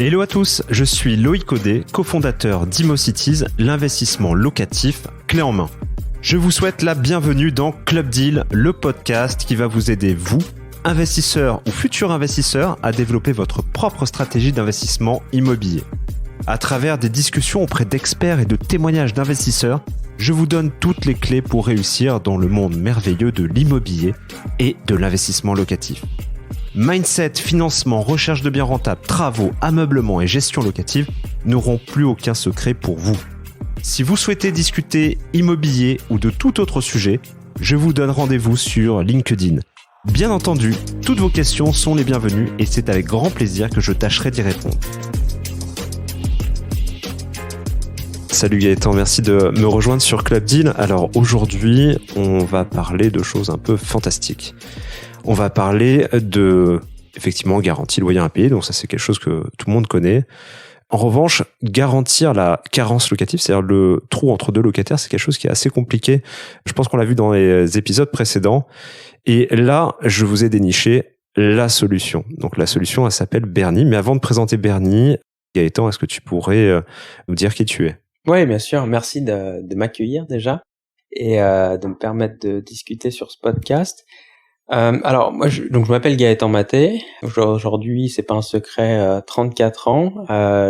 Hello à tous, je suis Loïc Audet, cofondateur d'ImoCities, l'investissement locatif clé en main. Je vous souhaite la bienvenue dans Club Deal, le podcast qui va vous aider, vous, investisseurs ou futurs investisseurs, à développer votre propre stratégie d'investissement immobilier. À travers des discussions auprès d'experts et de témoignages d'investisseurs, je vous donne toutes les clés pour réussir dans le monde merveilleux de l'immobilier et de l'investissement locatif. Mindset, financement, recherche de biens rentables, travaux, ameublement et gestion locative n'auront plus aucun secret pour vous. Si vous souhaitez discuter immobilier ou de tout autre sujet, je vous donne rendez-vous sur LinkedIn. Bien entendu, toutes vos questions sont les bienvenues et c'est avec grand plaisir que je tâcherai d'y répondre. Salut Gaëtan, merci de me rejoindre sur Club Deal. Alors aujourd'hui, on va parler de choses un peu fantastiques. On va parler de, effectivement, garantie loyer impayé, donc ça c'est quelque chose que tout le monde connaît. En revanche, garantir la carence locative, c'est-à-dire le trou entre deux locataires, c'est quelque chose qui est assez compliqué. Je pense qu'on l'a vu dans les épisodes précédents. Et là, je vous ai déniché la solution. Donc la solution, elle s'appelle Bernie. Mais avant de présenter Bernie, Gaëtan, est-ce que tu pourrais nous dire qui tu es ? Oui, bien sûr. Merci de m'accueillir déjà et de me permettre de discuter sur ce podcast. Alors moi, je m'appelle Gaëtan Maté. Aujourd'hui, c'est pas un secret, 34 ans.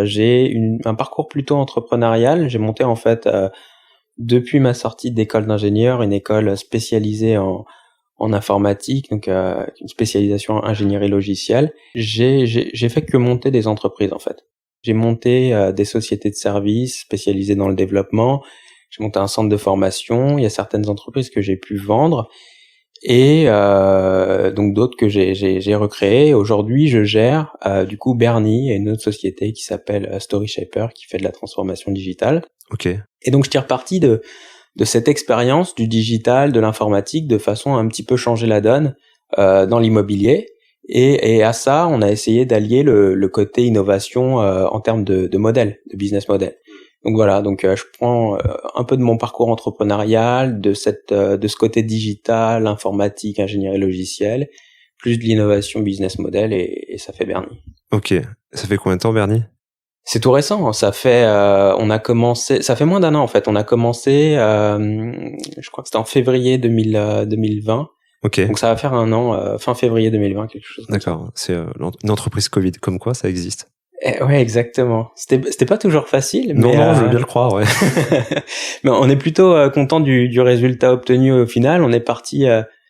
J'ai un parcours plutôt entrepreneurial. J'ai monté en fait depuis ma sortie d'école d'ingénieur une école spécialisée en informatique, donc une spécialisation en ingénierie logicielle. J'ai fait que monter des entreprises en fait. J'ai monté des sociétés de services spécialisées dans le développement. J'ai monté un centre de formation. Il y a certaines entreprises que j'ai pu vendre. Et donc d'autres que j'ai recréées. Aujourd'hui, je gère du coup Bernie et une autre société qui s'appelle StoryShaper qui fait de la transformation digitale. Ok. Et donc je tire parti de cette expérience du digital, de l'informatique, de façon à un petit peu changer la donne dans l'immobilier. Et à ça, on a essayé d'allier le côté innovation en termes de modèle, de business model. Donc voilà, je prends un peu de mon parcours entrepreneurial, de ce côté digital, informatique, ingénierie logicielle, plus de l'innovation business model et ça fait Bernie. Ok. Ça fait combien de temps, Bernie ? C'est tout récent. Ça fait moins d'un an en fait. On a commencé, je crois que c'était en février 2020. Ok. Donc ça va faire un an, fin février 2020, quelque chose comme ça. D'accord. C'est une entreprise Covid, comme quoi ça existe. Ouais, exactement. C'était pas toujours facile, mais non, je veux bien le croire, ouais. mais on est plutôt content du résultat obtenu au final. On est parti.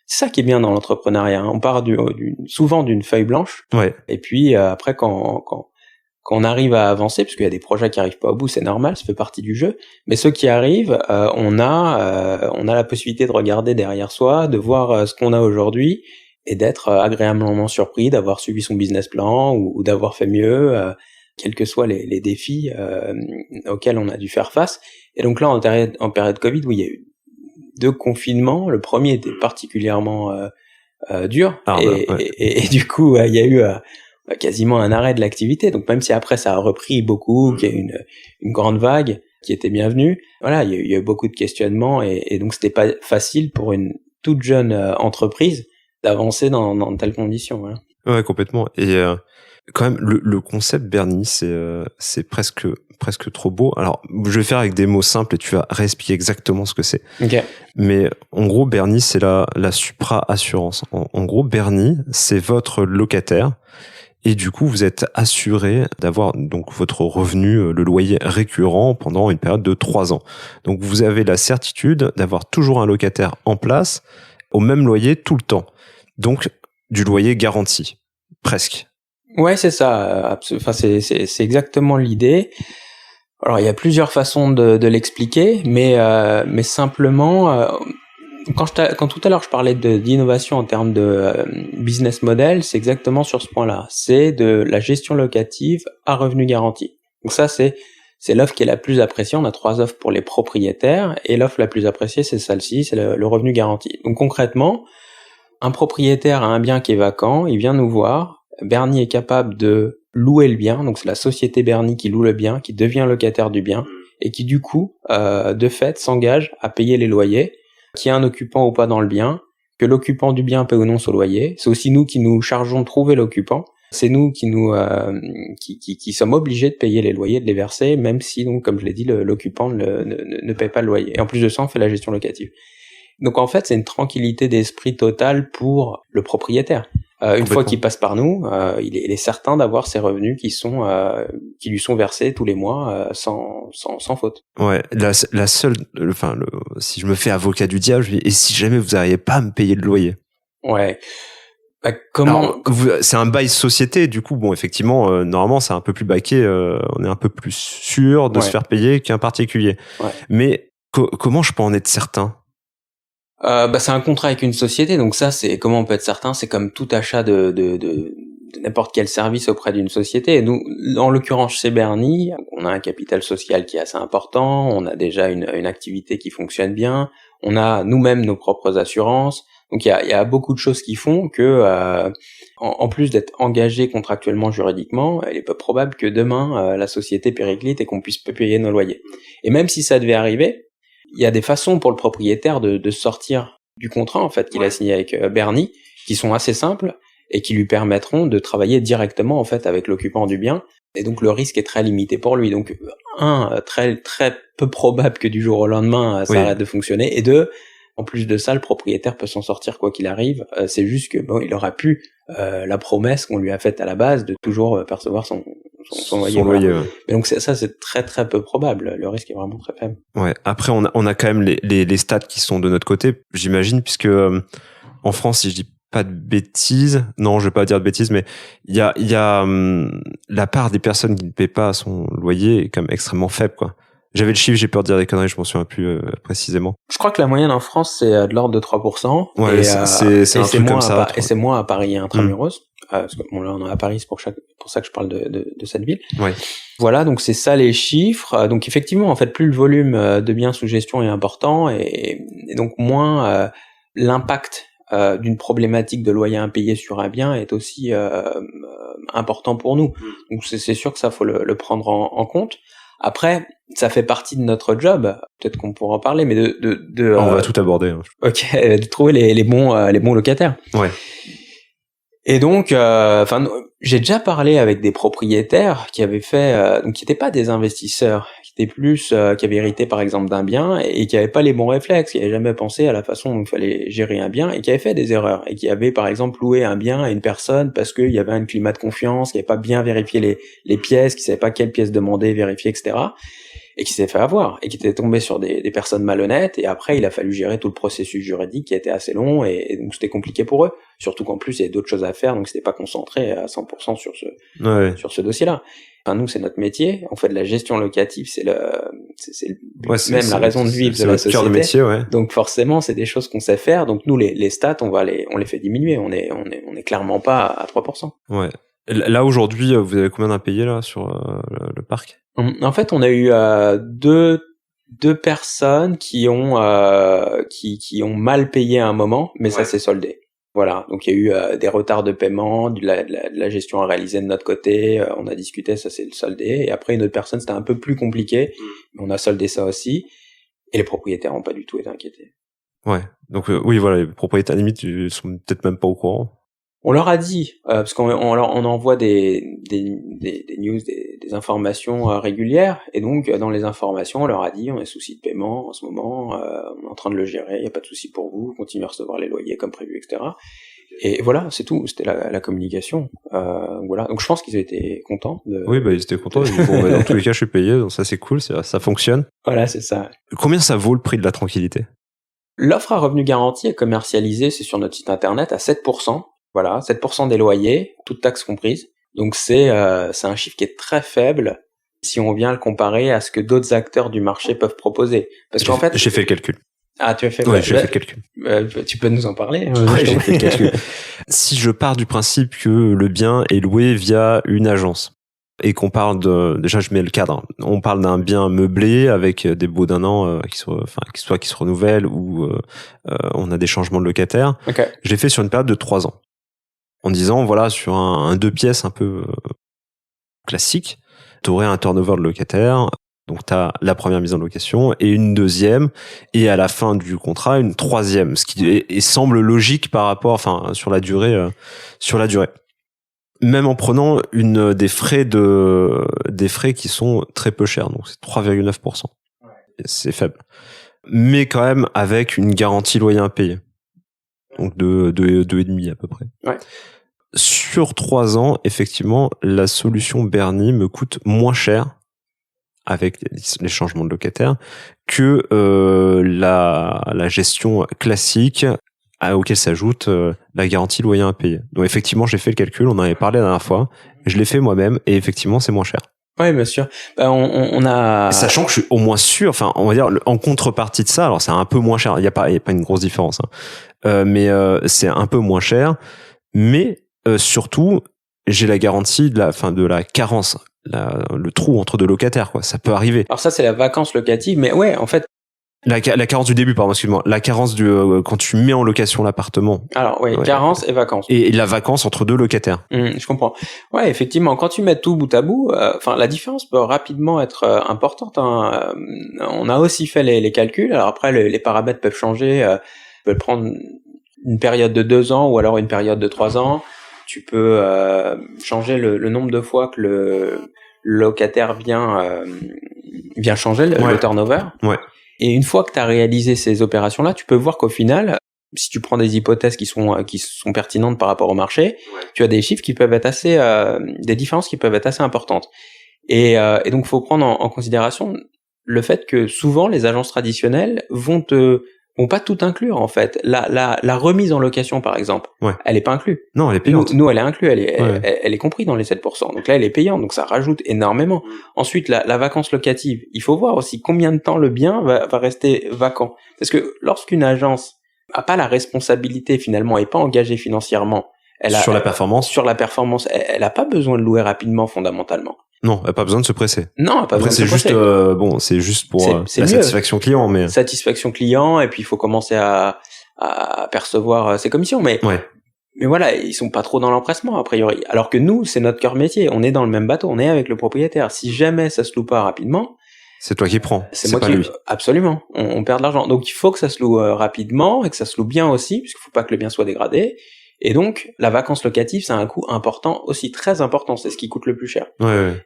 C'est ça qui est bien dans l'entrepreneuriat. On part souvent d'une feuille blanche. Ouais. Et puis après, quand on arrive à avancer, parce qu'il y a des projets qui arrivent pas au bout, c'est normal, ça fait partie du jeu. Mais ceux qui arrivent, on a la possibilité de regarder derrière soi, de voir ce qu'on a aujourd'hui et d'être agréablement surpris, d'avoir suivi son business plan ou d'avoir fait mieux, quels que soient les défis auxquels on a dû faire face. Et donc là, en période Covid, où il y a eu 2 confinements, le premier était particulièrement dur, et du coup, il y a eu quasiment un arrêt de l'activité. Donc même si après ça a repris beaucoup, qu'il y a eu une grande vague qui était bienvenue, voilà, il y a eu beaucoup de questionnements et donc c'était pas facile pour une toute jeune entreprise d'avancer dans telles conditions. Voilà. Ouais, complètement. Et quand même, le concept Bernie, c'est presque trop beau. Alors, je vais faire avec des mots simples et tu vas réexpliquer exactement ce que c'est. Okay. Mais en gros, Bernie, c'est la supra-assurance. En gros, Bernie, c'est votre locataire. Et du coup, vous êtes assuré d'avoir donc votre revenu, le loyer récurrent pendant une période de 3 ans. Donc, vous avez la certitude d'avoir toujours un locataire en place au même loyer tout le temps. Donc, du loyer garanti. Presque. Ouais, c'est ça. Enfin, c'est exactement l'idée. Alors, il y a plusieurs façons de l'expliquer, mais simplement, quand tout à l'heure je parlais d'innovation en termes de business model, c'est exactement sur ce point-là. C'est de la gestion locative à revenu garanti. Donc ça, c'est l'offre qui est la plus appréciée. On a 3 offres pour les propriétaires et l'offre la plus appréciée, c'est celle-ci, c'est le revenu garanti. Donc concrètement, un propriétaire a un bien qui est vacant, il vient nous voir. Bernie est capable de louer le bien, donc c'est la société Bernie qui loue le bien, qui devient locataire du bien et qui du coup, de fait, s'engage à payer les loyers, qu'il y ait un occupant ou pas dans le bien, que l'occupant du bien paie ou non son loyer. C'est aussi nous qui nous chargeons de trouver l'occupant. C'est nous qui sommes obligés de payer les loyers, de les verser, même si, donc, comme je l'ai dit, l'occupant ne paye pas le loyer. Et en plus de ça, on fait la gestion locative. Donc en fait, c'est une tranquillité d'esprit totale pour le propriétaire. Une fois qu'il passe par nous, il est certain d'avoir ses revenus qui lui sont versés tous les mois sans faute. Ouais, la seule, si je me fais avocat du diable, je dis, et si jamais vous n'arrivez pas à me payer le loyer? Ouais. Bah, comment c'est un bail société, du coup, bon, effectivement, normalement, c'est un peu plus baqué, on est un peu plus sûr de se faire payer qu'un particulier. Ouais. Mais comment je peux en être certain? C'est un contrat avec une société, donc ça, c'est comment on peut être certain, c'est comme tout achat de n'importe quel service auprès d'une société. Et nous, en l'occurrence chez Berny, on a un capital social qui est assez important, on a déjà une activité qui fonctionne bien, on a nous-mêmes nos propres assurances. Donc il y a beaucoup de choses qui font que en plus d'être engagé contractuellement juridiquement, il est peu probable que demain la société périclite et qu'on puisse pas payer nos loyers. Et même si ça devait arriver, il y a des façons pour le propriétaire de sortir du contrat en fait qu'il a signé avec Berny, qui sont assez simples et qui lui permettront de travailler directement en fait avec l'occupant du bien. Et donc le risque est très limité pour lui. Donc très très peu probable que du jour au lendemain ça arrête de fonctionner. Et deux, en plus de ça, le propriétaire peut s'en sortir quoi qu'il arrive. C'est juste que il aura pu la promesse qu'on lui a faite à la base de toujours percevoir son loyer. Ouais. Mais donc ça c'est très très peu probable. Le risque est vraiment très faible. Ouais. Après on a quand même les stats qui sont de notre côté, j'imagine, puisque en France, si je dis pas de bêtises, non, je vais pas dire de bêtises, mais il y a la part des personnes qui ne paient pas son loyer est quand même extrêmement faible, quoi. J'avais le chiffre, j'ai peur de dire des conneries, je m'en souviens plus précisément. Je crois que la moyenne en France, c'est de l'ordre de 3%. Ouais, c'est un truc comme ça. Et c'est moins à Paris et intramuros. Parce que bon, là, on est à Paris, c'est pour ça que je parle de cette ville. Ouais. Voilà, donc c'est ça les chiffres. Donc effectivement, en fait, plus le volume de biens sous gestion est important et donc moins l'impact d'une problématique de loyer impayé sur un bien est aussi important pour nous. Donc c'est sûr que ça faut le prendre en compte. Après, ça fait partie de notre job. Peut-être qu'on pourra en parler, mais on va tout aborder. Ok, de trouver les bons locataires. Ouais. Et donc, j'ai déjà parlé avec des propriétaires qui avaient fait, donc qui n'étaient pas des investisseurs, qui étaient plus, qui avaient hérité par exemple d'un bien et qui n'avaient pas les bons réflexes, qui n'avaient jamais pensé à la façon dont il fallait gérer un bien et qui avaient fait des erreurs et qui avaient par exemple loué un bien à une personne parce qu'il y avait un climat de confiance, qui n'avait pas bien vérifié les pièces, qui savait pas quelles pièces demander, vérifier, etc. Et qui s'est fait avoir, et qui était tombé sur des personnes malhonnêtes, et après il a fallu gérer tout le processus juridique qui était assez long, et donc c'était compliqué pour eux, surtout qu'en plus il y avait d'autres choses à faire, donc c'était pas concentré à 100% sur ce dossier-là. Enfin, nous, c'est notre métier, on fait de la gestion locative, c'est même la raison de vivre de la société. Cœur de métier, ouais. Donc forcément, c'est des choses qu'on sait faire, donc nous, les stats, on les fait diminuer, on est clairement pas à 3%. Ouais. Là, aujourd'hui, vous avez combien d'impayés, là, sur le parc? En fait, on a eu deux personnes qui ont mal payé à un moment, mais ça s'est soldé. Voilà, donc il y a eu des retards de paiement, de la gestion à réaliser de notre côté, on a discuté, ça s'est soldé, et après une autre personne, c'était un peu plus compliqué, mais on a soldé ça aussi, et les propriétaires n'ont pas du tout été inquiétés. Ouais, donc oui, voilà, les propriétaires, à la limite, ils sont peut-être même pas au courant. On leur a dit, parce qu'on envoie des news, des informations régulières, et donc dans les informations, on leur a dit, on a souci de paiement en ce moment, on est en train de le gérer, il n'y a pas de souci pour vous, continuez à recevoir les loyers comme prévu, etc. Et voilà, c'est tout, c'était la communication. Voilà, donc je pense qu'ils étaient contents. Oui, ils étaient contents, ils disent, bon, dans tous les cas, je suis payé, donc ça c'est cool, ça fonctionne. Voilà, c'est ça. Combien ça vaut le prix de la tranquillité? L'offre à revenu garanti est commercialisée, c'est sur notre site internet, à 7%. Voilà, 7% des loyers, toutes taxes comprises. Donc c'est un chiffre qui est très faible si on vient le comparer à ce que d'autres acteurs du marché peuvent proposer. Parce qu'en fait, j'ai fait le calcul. Ah, tu as fait? Ouais, j'ai fait le calcul. Tu peux nous en parler? Ouais, j'ai fait le calcul. Si je pars du principe que le bien est loué via une agence et qu'on parle déjà je mets le cadre. On parle d'un bien meublé avec des baux d'un an qui se renouvellent ou on a des changements de locataires. Okay. Je l'ai fait sur une période de 3 ans. En disant, voilà, sur un 2 pièces un peu classique, tu aurais un turnover de locataire, donc tu as la première mise en location et une deuxième, et à la fin du contrat, une troisième, ce qui semble logique par rapport, sur la durée. même en prenant des frais qui sont très peu chers, donc c'est 3,9%. Ouais. C'est faible. Mais quand même avec une garantie loyer impayé. Donc de 2,5 à peu près. Ouais. Sur 3 ans, effectivement, la solution Bernie me coûte moins cher avec les changements de locataire que la gestion classique auquel s'ajoute la garantie loyer impayé. Donc effectivement, j'ai fait le calcul, on en avait parlé la dernière fois, je l'ai fait moi-même et effectivement, c'est moins cher. Oui, bien sûr. On a... Sachant que je suis au moins sûr, enfin, on va dire, en contrepartie de ça, alors c'est un peu moins cher, il y a pas une grosse différence, hein. Mais c'est un peu moins cher, mais surtout, j'ai la garantie de la carence, le trou entre deux locataires, quoi. Ça peut arriver. Alors ça, c'est la vacance locative, mais ouais, en fait. La carence du début, pardon, excuse-moi. La carence quand tu mets en location l'appartement. Alors oui, ouais, carence et vacance. Et la vacance entre deux locataires. Je comprends. Ouais, effectivement, quand tu mets tout bout à bout, la différence peut rapidement être importante, hein. On a aussi fait les calculs. Alors après, les paramètres peuvent changer. Tu peux prendre une période de 2 ans ou alors une période de 3 ans. Tu peux changer le nombre de fois que le locataire vient changer le turnover. Ouais. Et une fois que tu as réalisé ces opérations-là, tu peux voir qu'au final, si tu prends des hypothèses qui sont pertinentes par rapport au marché, tu as des chiffres qui peuvent être des différences qui peuvent être assez importantes. Et donc, faut prendre en considération le fait que souvent les agences traditionnelles vont pas tout inclure en fait. La remise en location par exemple, elle est pas inclue. Non, elle est payante. Nous elle est inclue, elle est comprise dans les 7%. Donc là elle est payante, donc ça rajoute énormément. Ensuite la vacance locative, il faut voir aussi combien de temps le bien va rester vacant. Parce que lorsqu'une agence a pas la responsabilité finalement et pas engagée financièrement, sur la performance, elle a pas besoin de louer rapidement fondamentalement. Non, elle n'a pas besoin de se presser. Non, pas besoin de se presser. C'est juste pour la satisfaction client, mais satisfaction client, et puis il faut commencer à percevoir ses commissions, mais voilà, ils sont pas trop dans l'empressement a priori. Alors que nous, c'est notre cœur métier, on est dans le même bateau, on est avec le propriétaire. Si jamais ça se loue pas rapidement, c'est toi qui prends, c'est moi qui lui. Absolument, on perd de l'argent. Donc il faut que ça se loue rapidement et que ça se loue bien aussi, puisqu'il faut pas que le bien soit dégradé. Et donc, la vacance locative, c'est un coût important aussi, très important, c'est ce qui coûte le plus cher.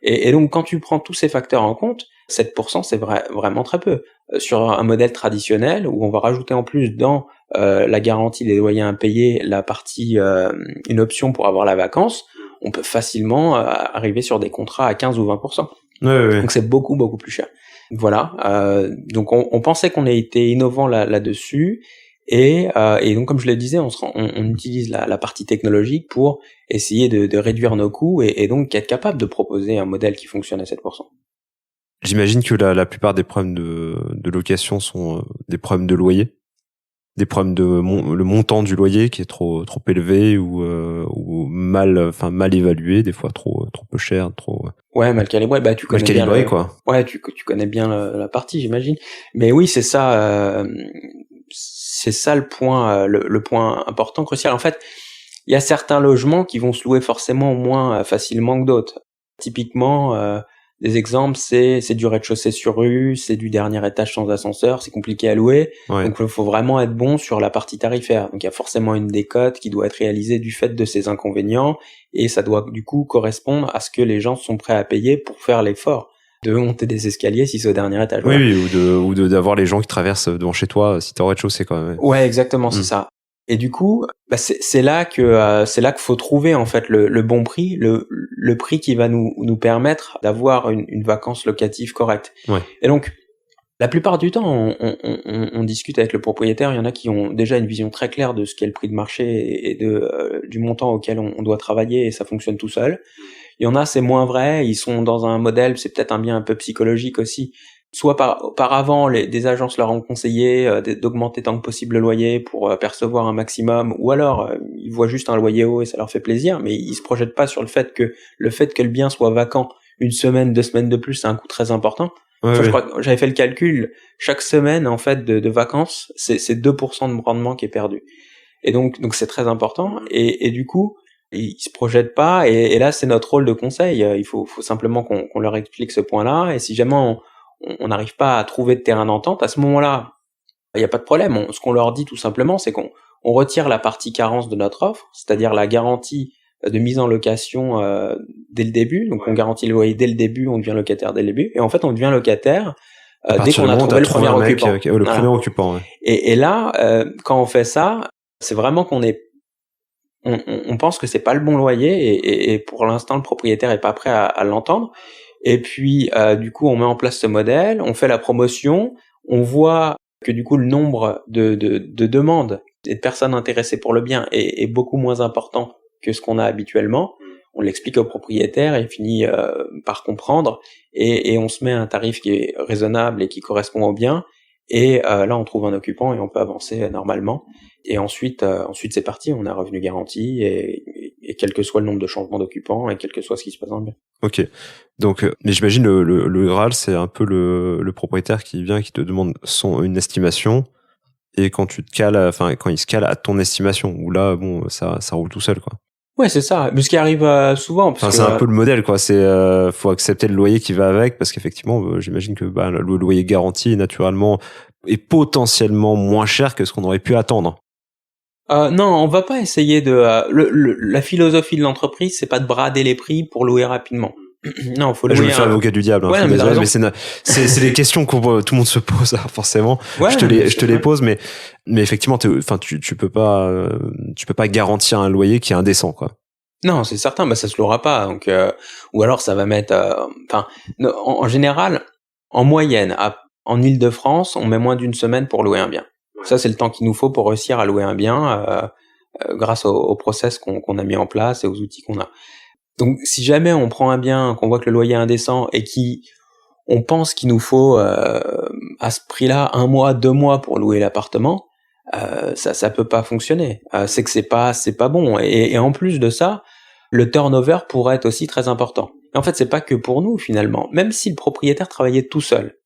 Et donc, quand tu prends tous ces facteurs en compte, 7%, c'est vraiment très peu. Sur un modèle traditionnel, où on va rajouter en plus dans la garantie des loyers impayés, la partie, une option pour avoir la vacance, on peut facilement arriver sur des contrats à 15 ou 20%. Donc, c'est beaucoup, beaucoup plus cher. Voilà. Donc, on pensait qu'on a été innovant là-dessus. Et donc, comme je le disais, on utilise la partie technologique pour essayer de réduire nos coûts et donc être capable de proposer un modèle qui fonctionne à 7%. J'imagine que la plupart des problèmes de location sont des problèmes de loyer, des problèmes le montant du loyer qui est trop élevé ou mal évalué, des fois trop peu cher, trop. Ouais, mal calibré. Bah, tu connais bien quoi. Ouais, tu connais bien la partie, j'imagine. Mais oui, c'est ça. C'est ça le point important, crucial. En fait, il y a certains logements qui vont se louer forcément moins facilement que d'autres. Typiquement, des exemples, c'est du rez-de-chaussée sur rue, c'est du dernier étage sans ascenseur, c'est compliqué à louer. Donc, il faut vraiment être bon sur la partie tarifaire. Donc, il y a forcément une décote qui doit être réalisée du fait de ces inconvénients et ça doit du coup correspondre à ce que les gens sont prêts à payer pour faire l'effort de monter des escaliers si c'est au dernier étage. Oui, ou d'avoir les gens qui traversent devant chez toi si t'es au rez-de-chaussée quand même. Ouais, exactement, c'est ça. Et du coup, c'est là que faut trouver en fait le bon prix, le prix qui va nous permettre d'avoir une vacance locative correcte. Et donc, la plupart du temps, on discute avec le propriétaire. Il y en a qui ont déjà une vision très claire de ce qu'est le prix de marché et du montant auquel on doit travailler et ça fonctionne tout seul. Il y en a, c'est moins vrai, ils sont dans un modèle, c'est peut-être un biais un peu psychologique aussi. Soit auparavant, des agences leur ont conseillé d'augmenter tant que possible le loyer pour percevoir un maximum, ou alors ils voient juste un loyer haut et ça leur fait plaisir, mais ils se projettent pas sur le fait que le bien soit vacant 1 semaine, 2 semaines de plus, c'est un coût très important. Je crois que j'avais fait le calcul, chaque semaine en fait de vacances, c'est 2% de rendement qui est perdu. Et donc c'est très important, et du coup, ils se projettent pas, et là c'est notre rôle de conseil. Il faut simplement qu'on leur explique ce point-là, et si jamais on n'arrive pas à trouver de terrain d'entente, à ce moment-là, il n'y a pas de problème. Ce qu'on leur dit tout simplement, c'est qu'on retire la partie carence de notre offre, c'est-à-dire la garantie de mise en location dès le début. Donc on garantit le loyer dès le début, on devient locataire dès le début. Et en fait, on devient locataire dès qu'on a trouvé le premier occupant. Le premier occupant, ouais. Et là, quand on fait ça, c'est vraiment on pense que c'est pas le bon loyer et pour l'instant, le propriétaire est pas prêt à l'entendre. Et puis, du coup, on met en place ce modèle, on fait la promotion, on voit que du coup, le nombre de demandes et de personnes intéressées pour le bien est beaucoup moins important que ce qu'on a habituellement. On l'explique au propriétaire, il finit par comprendre et on se met à un tarif qui est raisonnable et qui correspond au bien. Et là, on trouve un occupant et on peut avancer normalement. Et ensuite c'est parti. On a revenu garanti et quel que soit le nombre de changements d'occupants et quel que soit ce qui se passe dans le bien. Ok. Donc, mais j'imagine le Graal, c'est un peu le propriétaire qui vient, qui te demande une estimation. Et quand quand il se cale à ton estimation, où là, bon, ça roule tout seul, quoi. Ouais, c'est ça. Mais ce qui arrive souvent. C'est un peu le modèle, quoi. Faut accepter le loyer qui va avec, parce qu'effectivement, j'imagine que le loyer garanti naturellement est potentiellement moins cher que ce qu'on aurait pu attendre. Non, on va pas essayer la philosophie de l'entreprise, c'est pas de brader les prix pour louer rapidement. Non, faut louer. Je vais faire l'avocat du diable. Ouais, mais c'est les questions que tout le monde se pose, forcément. Ouais, je te les pose, mais effectivement, tu peux pas garantir un loyer qui est indécent, quoi. Non, c'est certain, ça se louera pas. Donc, ou alors ça va mettre. En général, en moyenne, en Île-de-France, on met moins d'une semaine pour louer un bien. Ça, c'est le temps qu'il nous faut pour réussir à louer un bien, grâce au process qu'on a mis en place et aux outils qu'on a. Donc, si jamais on prend un bien, qu'on voit que le loyer est indécent et on pense qu'il nous faut à ce prix-là 1 mois, 2 mois pour louer l'appartement, ça peut pas fonctionner. C'est que c'est pas bon. Et en plus de ça, le turnover pourrait être aussi très important. Et en fait, c'est pas que pour nous finalement. Même si le propriétaire travaillait tout seul,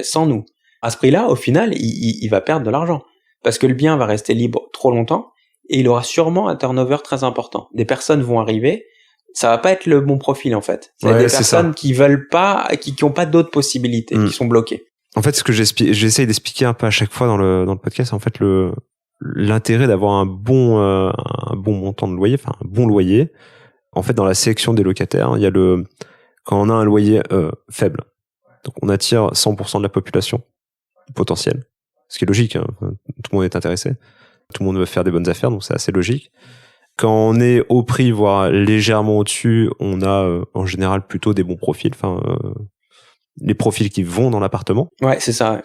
sans nous, à ce prix-là, au final, il va perdre de l'argent parce que le bien va rester libre trop longtemps et il aura sûrement un turnover très important. Des personnes vont arriver. Ça va pas être le bon profil en fait. C'est des personnes qui veulent pas, qui ont pas d'autres possibilités, qui sont bloquées. En fait, ce que j'essaye d'expliquer un peu à chaque fois dans le podcast, en fait, l'intérêt d'avoir un bon montant de loyer, enfin un bon loyer. En fait, dans la sélection des locataires, il y a quand on a un loyer faible, donc on attire 100% de la population potentielle, ce qui est logique. Hein. Tout le monde est intéressé, tout le monde veut faire des bonnes affaires, donc c'est assez logique. Quand on est au prix, voire légèrement au-dessus, on a en général plutôt des bons profils, les profils qui vont dans l'appartement. Ouais, c'est ça. Ouais.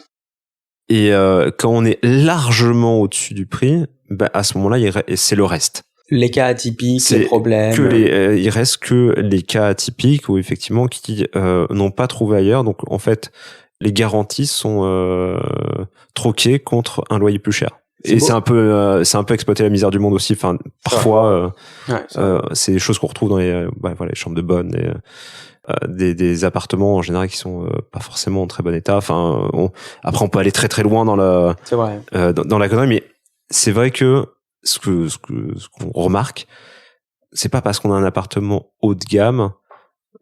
Et quand on est largement au-dessus du prix, à ce moment-là, c'est le reste. Les cas atypiques, les problèmes. Il reste que les cas atypiques où effectivement qui n'ont pas trouvé ailleurs. Donc en fait, les garanties sont troquées contre un loyer plus cher. C'est un peu exploiter la misère du monde aussi. Enfin, parfois, c'est des choses qu'on retrouve dans les chambres de bonne, des appartements en général qui sont pas forcément en très bon état. Enfin, après on peut aller très très loin dans la connerie, mais c'est vrai que ce qu'on remarque, c'est pas parce qu'on a un appartement haut de gamme,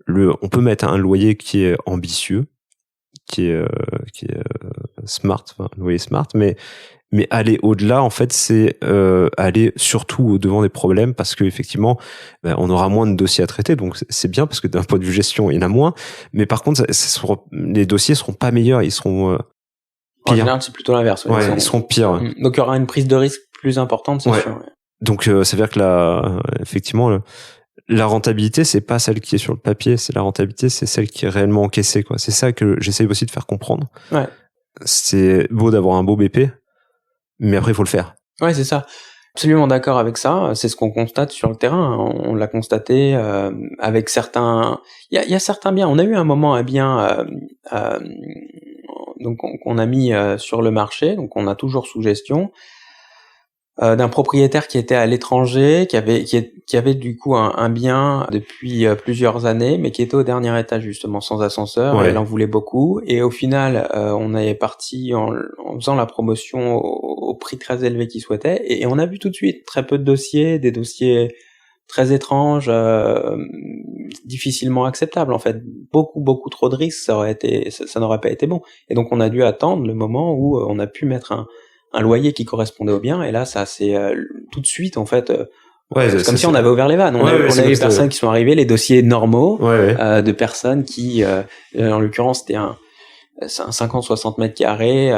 on peut mettre un loyer qui est ambitieux, qui est smart, un loyer smart, mais aller au-delà, en fait, c'est aller surtout au-devant des problèmes parce que effectivement, on aura moins de dossiers à traiter, donc c'est bien parce que d'un point de vue gestion, il y en a moins. Mais par contre, les dossiers seront pas meilleurs, ils seront pires. En général, c'est plutôt l'inverse. Ouais, ils seront pires. Donc il y aura une prise de risque plus importante, c'est sûr. Ouais. Donc ça veut dire que effectivement, la rentabilité, c'est pas celle qui est sur le papier, c'est la rentabilité, c'est celle qui est réellement encaissée, quoi. C'est ça que j'essaye aussi de faire comprendre. Ouais. C'est beau d'avoir un beau BP. Mais après, il faut le faire. Ouais, c'est ça. Absolument d'accord avec ça. C'est ce qu'on constate sur le terrain. On l'a constaté avec certains. Il y a certains biens. On a eu un moment un bien donc qu'on a mis sur le marché. Donc on a toujours sous gestion d'un propriétaire qui était à l'étranger, qui avait du coup un bien depuis plusieurs années, mais qui était au dernier étage justement sans ascenseur. Ouais. Elle en voulait beaucoup et au final on est parti en faisant la promotion au prix très élevé qu'il souhaitait et on a vu tout de suite très peu de dossiers, des dossiers très étranges, difficilement acceptables en fait, beaucoup trop de risques, ça n'aurait pas été bon. Et donc on a dû attendre le moment où on a pu mettre un loyer qui correspondait au bien, et là ça c'est tout de suite en fait Ouais, c'est comme si on avait ouvert les vannes. On a eu les personnes qui sont arrivées, les dossiers normaux de personnes qui, en l'occurrence, c'était un 50-60 mètres carrés,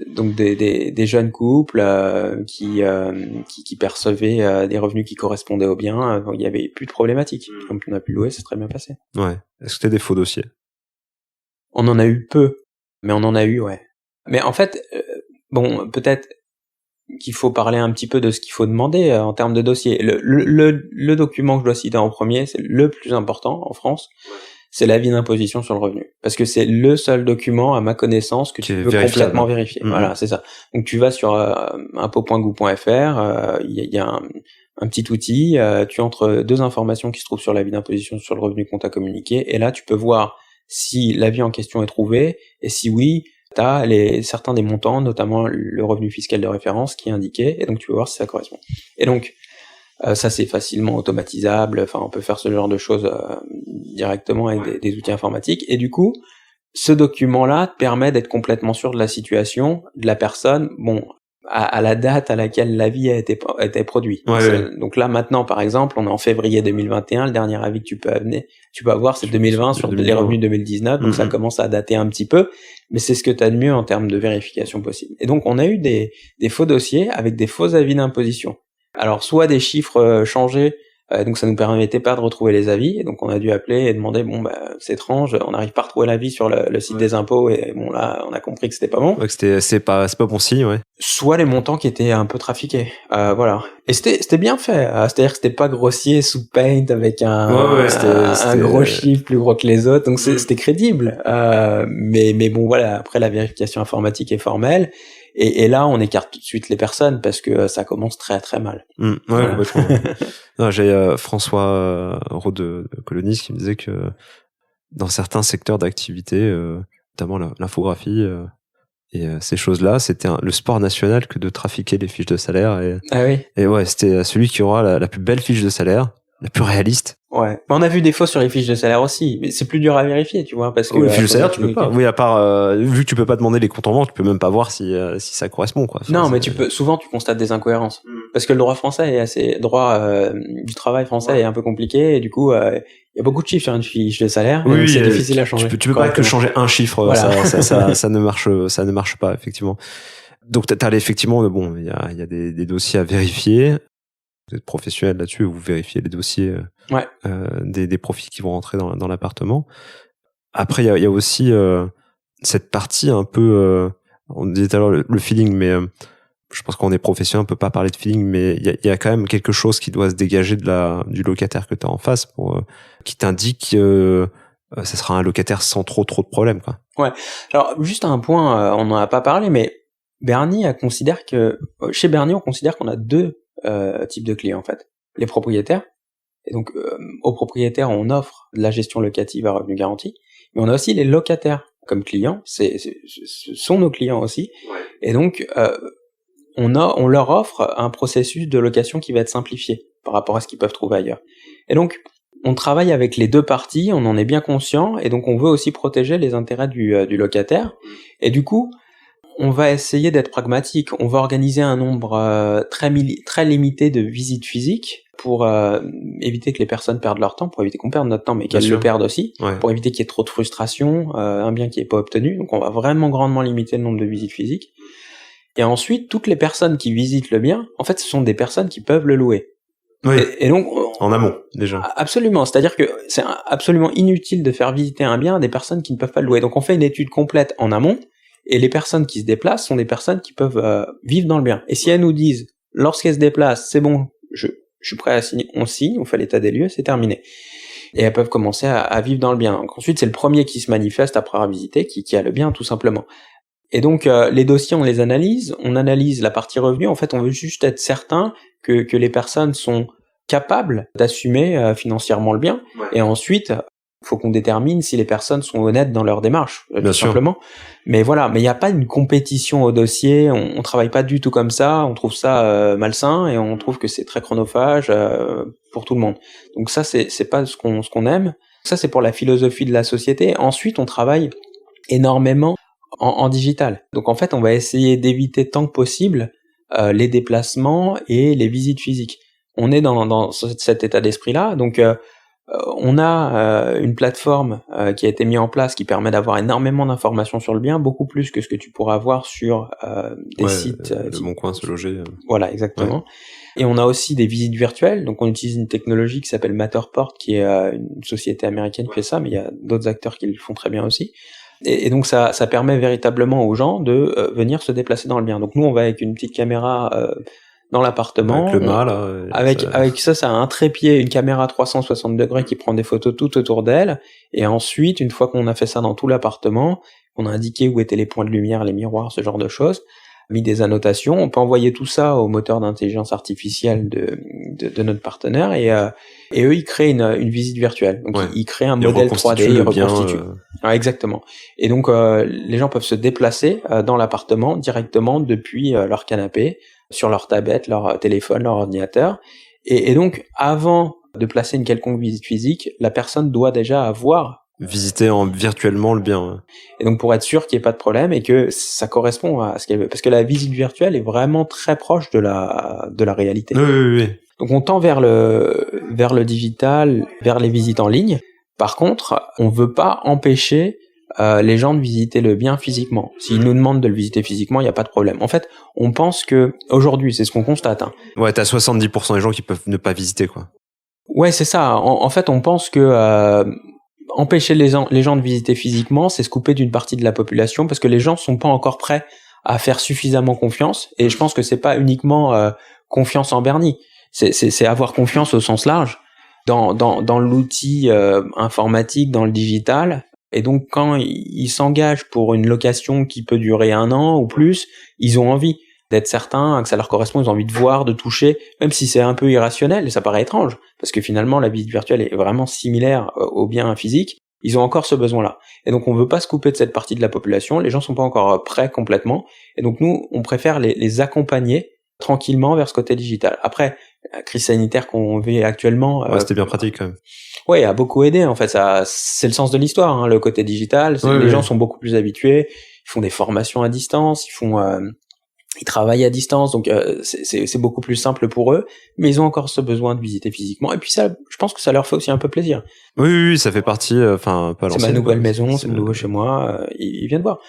donc des jeunes couples qui percevaient des revenus qui correspondaient aux biens. Il y avait plus de problématiques. Comme on a pu louer, c'est très bien passé. Ouais. Est-ce que c'était des faux dossiers? On en a eu peu, mais on en a eu, ouais. Mais en fait, bon, peut-être qu'il faut parler un petit peu de ce qu'il faut demander en termes de dossier. Le document que je dois citer en premier, c'est le plus important en France, c'est l'avis d'imposition sur le revenu. Parce que c'est le seul document, à ma connaissance, que tu peux complètement vérifier. Voilà, c'est ça. Donc tu vas sur impôt.gouv.fr, il y a un petit outil, tu entres 2 informations qui se trouvent sur l'avis d'imposition sur le revenu qu'on t'a communiqué, et là tu peux voir si l'avis en question est trouvé, et si oui, t'as certains des montants, notamment le revenu fiscal de référence qui est indiqué, et donc tu peux voir si ça correspond. Et donc, ça c'est facilement automatisable, enfin on peut faire ce genre de choses directement avec des outils informatiques, et du coup, ce document-là te permet d'être complètement sûr de la situation de la personne, bon, à la date à laquelle l'avis a été produit. Donc là maintenant, par exemple, on est en février 2021, le dernier avis que tu peux avoir, c'est 2020 sur les revenus 2019, donc ça commence à dater un petit peu, mais c'est ce que tu as de mieux en termes de vérification possible. Et donc on a eu des faux dossiers avec des faux avis d'imposition. Alors soit des chiffres changés, donc ça nous permettait pas de retrouver les avis, et donc on a dû appeler et demander, bon bah c'est étrange, on n'arrive pas à retrouver l'avis sur le site des impôts, et bon là on a compris que c'était pas bon. Ouais, que c'est pas bon signe, ouais. Soit les montants qui étaient un peu trafiqués, voilà. Et c'était bien fait, c'est-à-dire que c'était pas grossier sous Paint avec un gros chiffre plus gros que les autres, donc c'était crédible. Mais bon voilà, après la vérification informatique est formelle. Et là, on écarte tout de suite les personnes parce que ça commence très très mal. Voilà. Non, j'ai François Rode de Colonis qui me disait que dans certains secteurs d'activité, notamment l'infographie et ces choses-là, c'était le sport national que de trafiquer les fiches de salaire. Et ouais, c'était celui qui aura la plus belle fiche de salaire, la plus réaliste. Ouais. On a vu des faux sur les fiches de salaire aussi, mais c'est plus dur à vérifier, tu vois, parce que les fiches de salaire, tu peux pas. Oui, à part vu que tu peux pas demander les comptes en banque, tu peux même pas voir si ça correspond, quoi. Enfin, non, mais souvent tu constates des incohérences. Parce que le droit français du travail français est un peu compliqué, et du coup il y a beaucoup de chiffres sur une fiche de salaire, donc c'est difficile à changer. Tu peux pas que changer un chiffre, voilà. ça ne marche pas, effectivement. Donc t'as effectivement, bon, il y a des dossiers à vérifier. Vous êtes professionnel là-dessus, vous vérifiez les dossiers des profits qui vont rentrer dans l'appartement. Après, il y a aussi cette partie un peu, on disait tout à l'heure le feeling, mais je pense qu'on est professionnel, on peut pas parler de feeling, mais il y a quand même quelque chose qui doit se dégager du locataire que tu as en face qui t'indique que ça sera un locataire sans trop de problèmes, quoi. Ouais. Alors juste un point, on n'en a pas parlé, mais Bernier chez Bernier on considère qu'on a 2 types de clients en fait. Les propriétaires, et donc aux propriétaires on offre de la gestion locative à revenu garanti, mais on a aussi les locataires comme clients, ce sont nos clients aussi, et donc on leur offre un processus de location qui va être simplifié par rapport à ce qu'ils peuvent trouver ailleurs. Et donc on travaille avec les 2 parties, on en est bien conscient, et donc on veut aussi protéger les intérêts du locataire, et du coup on va essayer d'être pragmatique. On va organiser un nombre très limité de visites physiques pour éviter que les personnes perdent leur temps, pour éviter qu'on perde notre temps, mais qu'elles le perdent aussi, pour éviter qu'il y ait trop de frustration, un bien qui n'est pas obtenu. Donc on va vraiment grandement limiter le nombre de visites physiques. Et ensuite, toutes les personnes qui visitent le bien, en fait, ce sont des personnes qui peuvent le louer. Oui. Et donc en amont déjà. Absolument, c'est-à-dire que c'est absolument inutile de faire visiter un bien à des personnes qui ne peuvent pas le louer. Donc on fait une étude complète en amont. Et les personnes qui se déplacent sont des personnes qui peuvent vivre dans le bien. Et si elles nous disent, lorsqu'elles se déplacent, c'est bon, je suis prêt à signer, on signe, on fait l'état des lieux, c'est terminé. Et elles peuvent commencer à vivre dans le bien. Donc ensuite, c'est le premier qui se manifeste après avoir visité, qui a le bien, tout simplement. Et donc, les dossiers, on les analyse, on analyse la partie revenu. En fait, on veut juste être certain que les personnes sont capables d'assumer financièrement le bien. Et ensuite, faut qu'on détermine si les personnes sont honnêtes dans leur démarche, tout simplement. Mais voilà, mais il n'y a pas une compétition au dossier, on travaille pas du tout comme ça, on trouve ça malsain, et on trouve que c'est très chronophage pour tout le monde. Donc ça, c'est pas ce qu'on aime. Ça, c'est pour la philosophie de la société. Ensuite, on travaille énormément en digital. Donc en fait, on va essayer d'éviter tant que possible les déplacements et les visites physiques. on est dans cet état d'esprit-là. Donc, on a une plateforme qui a été mise en place qui permet d'avoir énormément d'informations sur le bien, beaucoup plus que ce que tu pourras avoir sur des sites. Le Bon Coin, Se Loger. Voilà, exactement. Ouais. Et on a aussi des visites virtuelles. Donc, on utilise une technologie qui s'appelle Matterport, qui est une société américaine qui fait ça, mais il y a d'autres acteurs qui le font très bien aussi. Et donc, ça permet véritablement aux gens de venir se déplacer dans le bien. Donc, nous, on va avec une petite caméra dans l'appartement. Avec le mât, là. Avec ça a un trépied, une caméra 360 degrés qui prend des photos tout autour d'elle. Et ensuite, une fois qu'on a fait ça dans tout l'appartement, on a indiqué où étaient les points de lumière, les miroirs, ce genre de choses, mis des annotations. On peut envoyer tout ça au moteur d'intelligence artificielle de notre partenaire et eux, ils créent une visite virtuelle. Donc, ils créent un modèle 3D, ils reconstituent. Exactement. Et donc, les gens peuvent se déplacer dans l'appartement directement depuis leur canapé, sur leur tablette, leur téléphone, leur ordinateur. Et donc, avant de placer une quelconque visite physique, la personne doit déjà avoir visiter virtuellement le bien. Et donc, pour être sûr qu'il n'y ait pas de problème et que ça correspond à ce qu'elle veut. Parce que la visite virtuelle est vraiment très proche de la réalité. Oui. Donc, on tend vers le digital, vers les visites en ligne. Par contre, on veut pas empêcher les gens de visiter le bien physiquement. S'ils nous demandent de le visiter physiquement, il n'y a pas de problème. En fait, on pense que aujourd'hui, c'est ce qu'on constate. Ouais, t'as 70% des gens qui peuvent ne pas visiter, quoi. Ouais, c'est ça. En fait, on pense que empêcher les gens de visiter physiquement, c'est se couper d'une partie de la population parce que les gens sont pas encore prêts à faire suffisamment confiance. Et je pense que c'est pas uniquement confiance en Bernie. C'est avoir confiance au sens large dans l'outil informatique, dans le digital. Et donc, quand ils s'engagent pour une location qui peut durer 1 an ou plus, ils ont envie d'être certains que ça leur correspond, ils ont envie de voir, de toucher, même si c'est un peu irrationnel et ça paraît étrange, parce que finalement, la visite virtuelle est vraiment similaire au bien physique, ils ont encore ce besoin-là. Et donc, on veut pas se couper de cette partie de la population, les gens sont pas encore prêts complètement, et donc nous, on préfère les accompagner tranquillement vers ce côté digital. Après, la crise sanitaire qu'on vit actuellement... c'était bien pratique quand même. Ouais, a beaucoup aidé, en fait, c'est le sens de l'histoire, le côté digital, les gens sont beaucoup plus habitués, ils font des formations à distance, ils travaillent à distance, donc c'est beaucoup plus simple pour eux, mais ils ont encore ce besoin de visiter physiquement. Et puis ça, je pense que ça leur fait aussi un peu plaisir. Oui, ça fait partie, pas c'est ma nouvelle maison, c'est nouveau chez moi, ils viennent voir.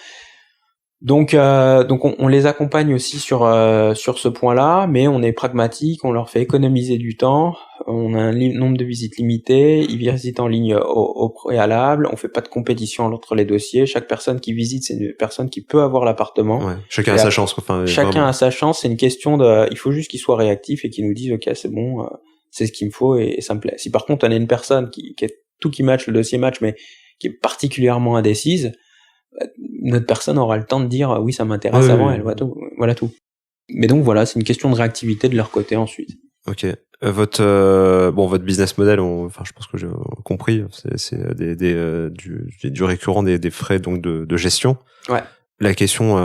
Donc on les accompagne aussi sur ce point-là, mais on est pragmatique, on leur fait économiser du temps, on a un nombre de visites limité, ils visitent en ligne au préalable, on fait pas de compétition entre les dossiers, chaque personne qui visite, c'est une personne qui peut avoir l'appartement. Ouais, chacun a sa chance. Chacun a sa chance, c'est une question il faut juste qu'ils soient réactifs et qu'ils nous disent ok c'est bon, c'est ce qu'il me faut et ça me plaît. Si par contre on a une personne qui est tout qui match, le dossier match, mais qui est particulièrement indécise, notre personne aura le temps de dire oui ça m'intéresse avant elle, voilà tout. Mais donc voilà, c'est une question de réactivité de leur côté ensuite. Ok. Votre business model, je pense que j'ai compris, c'est du récurrent des frais donc de gestion. Ouais. La question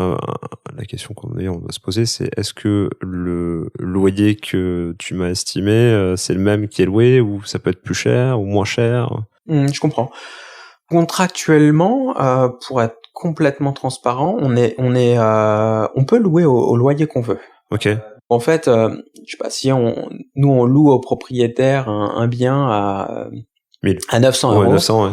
qu'on on doit se poser, c'est est-ce que le loyer que tu m'as estimé, c'est le même qui est loué ou ça peut être plus cher ou moins cher? Je comprends. Contractuellement, pour être complètement transparent, on peut louer au loyer qu'on veut. Ok. En fait, je sais pas si on loue au propriétaire un bien à 900 euros. 900, ouais.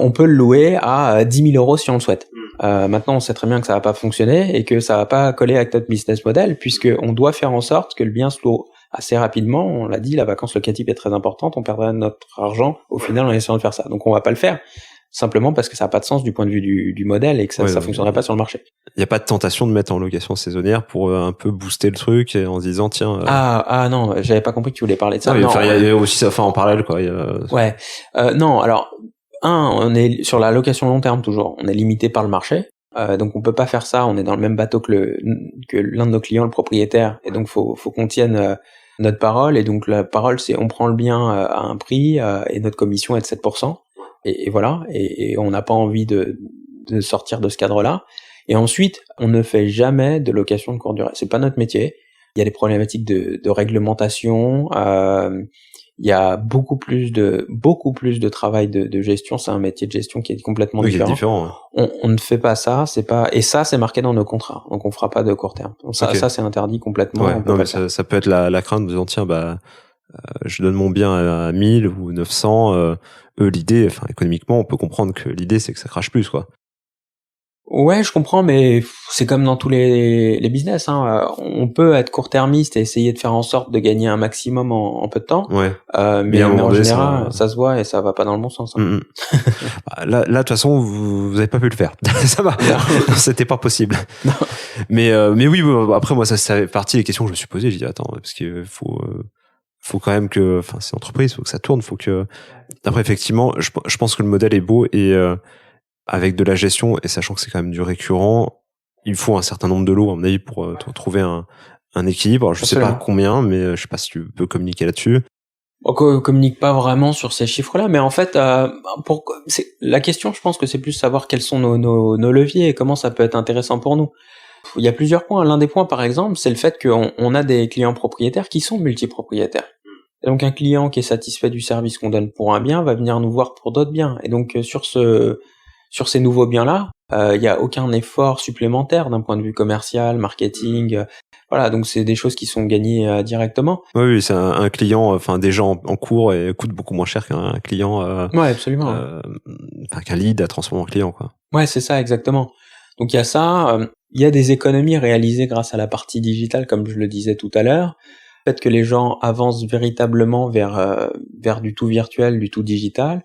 On peut le louer à 10 000 euros si on le souhaite. Maintenant, on sait très bien que ça va pas fonctionner et que ça va pas coller avec notre business model puisque on doit faire en sorte que le bien se loue assez rapidement. On l'a dit, la vacance locative est très importante. On perdrait notre argent au final en essayant de faire ça. Donc, on va pas le faire. Simplement parce que ça n'a pas de sens du point de vue du modèle et que ça fonctionnerait pas sur le marché. Il n'y a pas de tentation de mettre en location saisonnière pour un peu booster le truc et en se disant tiens. Ah non, j'avais pas compris que tu voulais parler de ça. Il y a aussi ça en parallèle quoi. Ouais. Non, alors on est sur la location long terme toujours. On est limité par le marché. Donc on peut pas faire ça. On est dans le même bateau que l'un de nos clients, le propriétaire. Et donc faut qu'on tienne notre parole. Et donc la parole c'est on prend le bien à un prix et notre commission est de 7%. Et voilà, et on n'a pas envie de sortir de ce cadre-là. Et ensuite, on ne fait jamais de location de courte durée. C'est pas notre métier. Il y a des problématiques de réglementation. Il y a beaucoup plus de travail de gestion. C'est un métier de gestion qui est complètement différent. Ouais. On ne fait pas ça. Et ça, c'est marqué dans nos contrats. Donc, on fera pas de court terme. Donc, ça, c'est interdit complètement. Ouais, non, mais ça peut être la crainte de disant tiens, je donne mon bien à 1000 ou 900. Eux, l'idée, enfin économiquement, on peut comprendre que l'idée c'est que ça crache plus, quoi. Ouais, je comprends, mais c'est comme dans tous les business, hein. On peut être court-termiste et essayer de faire en sorte de gagner un maximum en peu de temps. Ouais. Mais à un moment en donné, général, ça se voit et ça va pas dans le bon sens, hein. Là, de toute façon, vous avez pas pu le faire. Ça va. Non. C'était pas possible. Non. Mais oui, bon, après, moi, ça fait partie des questions que je me suis posées. J'ai dit, attends, parce qu'il faut quand même que, enfin, c'est une entreprise, faut que ça tourne, faut que, après, effectivement, je pense que le modèle est beau et, avec de la gestion et sachant que c'est quand même du récurrent, il faut un certain nombre de lots, à mon avis, pour trouver un équilibre. Alors, je sais pas Absolument. combien, mais je sais pas si tu peux communiquer là-dessus. On communique pas vraiment sur ces chiffres-là, mais en fait, c'est la question. Je pense que c'est plus savoir quels sont nos leviers et comment ça peut être intéressant pour nous. Il y a plusieurs points. L'un des points, par exemple, c'est le fait qu'on a des clients propriétaires qui sont multipropriétaires. Et donc un client qui est satisfait du service qu'on donne pour un bien va venir nous voir pour d'autres biens. Et donc sur ces nouveaux biens-là, il y a aucun effort supplémentaire d'un point de vue commercial, marketing. Voilà, donc c'est des choses qui sont gagnées directement. Oui, c'est un client, enfin des gens en cours et coûte beaucoup moins cher qu'un client, Ouais, absolument. enfin qu'un lead à transformer en client, quoi. Ouais, c'est ça, exactement. Donc il y a ça, il y a des économies réalisées grâce à la partie digitale, comme je le disais tout à l'heure. Le fait que les gens avancent véritablement vers du tout virtuel, du tout digital,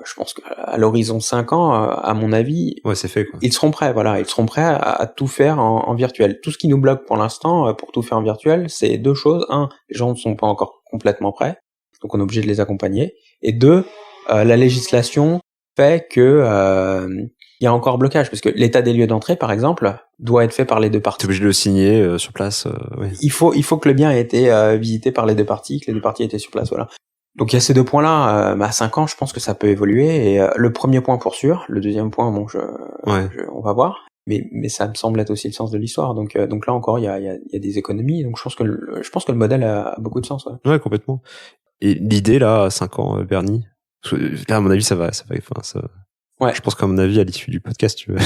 je pense qu'à l'horizon 5 ans, à mon avis, Ouais, c'est fait, quoi. ils seront prêts, voilà, ils seront prêts à tout faire en virtuel. Tout ce qui nous bloque pour l'instant, pour tout faire en virtuel, c'est deux choses. Un, les gens ne sont pas encore complètement prêts, donc on est obligé de les accompagner. Et deux, la législation fait que il y a encore blocage, parce que l'état des lieux d'entrée, par exemple, doit être fait par les deux T'es parties. obligé de le signer sur place, oui. Il faut que le bien ait été visité par les deux parties, que les deux parties étaient sur place, voilà. Donc il y a ces deux points-là. À 5 ans, je pense que ça peut évoluer. Et le premier point pour sûr, le deuxième point, bon, on va voir. Mais ça me semble être aussi le sens de l'histoire. Donc là encore, il y a des économies. Donc je pense que le modèle a beaucoup de sens. Ouais. Ouais, complètement. Et l'idée là, à 5 ans, Bernie, parce que, là, à mon avis, ça va, enfin, ça. Ouais. Je pense qu'à mon avis, à l'issue du podcast, tu veux.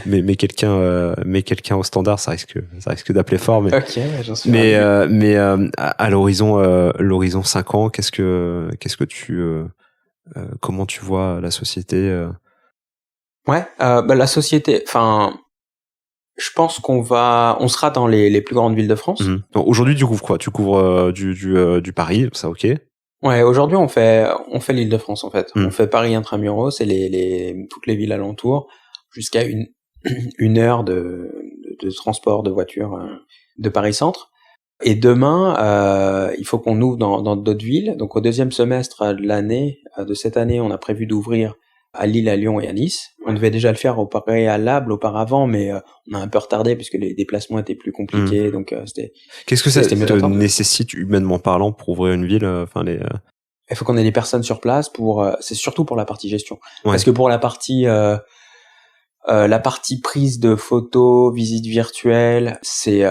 mais quelqu'un au standard, ça risque d'appeler fort. Mais ok, j'en suis ravi. mais à l'horizon 5 ans, qu'est-ce que tu comment tu vois la société Ouais, la société, enfin, je pense on sera dans les plus grandes villes de France. Donc, aujourd'hui, tu couvres quoi? Tu couvres du Paris, ça, ok. Ouais, aujourd'hui on fait l'Île-de-France en fait. Mm. On fait Paris intramuros et toutes les villes alentours jusqu'à une heure de transport de voiture de Paris Centre. Et demain, il faut qu'on ouvre dans d'autres villes. Donc au deuxième semestre de l'année, de cette année, on a prévu d'ouvrir à Lille, à Lyon et à Nice. On devait déjà le faire au préalable auparavant, mais on a un peu retardé puisque les déplacements étaient plus compliqués. Donc c'était. Qu'est-ce que ça nécessite humainement parlant pour ouvrir une ville? Enfin Il faut qu'on ait des personnes sur place c'est surtout pour la partie gestion. Ouais. Parce que pour la partie prise de photos, visite virtuelle, c'est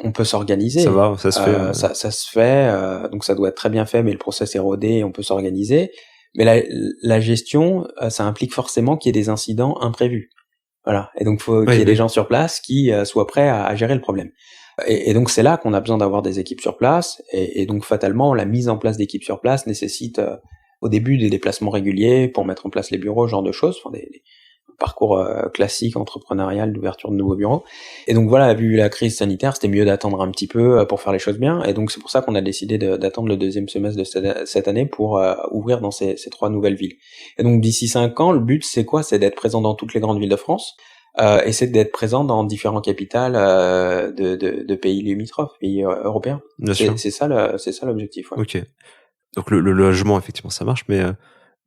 on peut s'organiser. Ça se fait. Ça se fait, donc ça doit être très bien fait, mais le process est rodé et on peut s'organiser. Mais la gestion, ça implique forcément qu'il y ait des incidents imprévus. Voilà. Et donc, faut qu'il y ait des gens sur place qui soient prêts à gérer le problème. Et donc, c'est là qu'on a besoin d'avoir des équipes sur place. Et donc, fatalement, la mise en place d'équipes sur place nécessite au début des déplacements réguliers pour mettre en place les bureaux, ce genre de choses, enfin, des parcours classique entrepreneurial d'ouverture de nouveaux bureaux. Et donc voilà, vu la crise sanitaire, c'était mieux d'attendre un petit peu pour faire les choses bien. Et donc c'est pour ça qu'on a décidé d'attendre le deuxième semestre de cette année pour ouvrir dans ces 3 nouvelles villes. Et donc d'ici 5 ans, le but c'est quoi? C'est d'être présent dans toutes les grandes villes de France. Et c'est d'être présent dans différentes capitales de pays limitrophes, pays européens. Bien sûr. C'est ça l'objectif. Ouais. Ok. Donc le logement, effectivement, ça marche, mais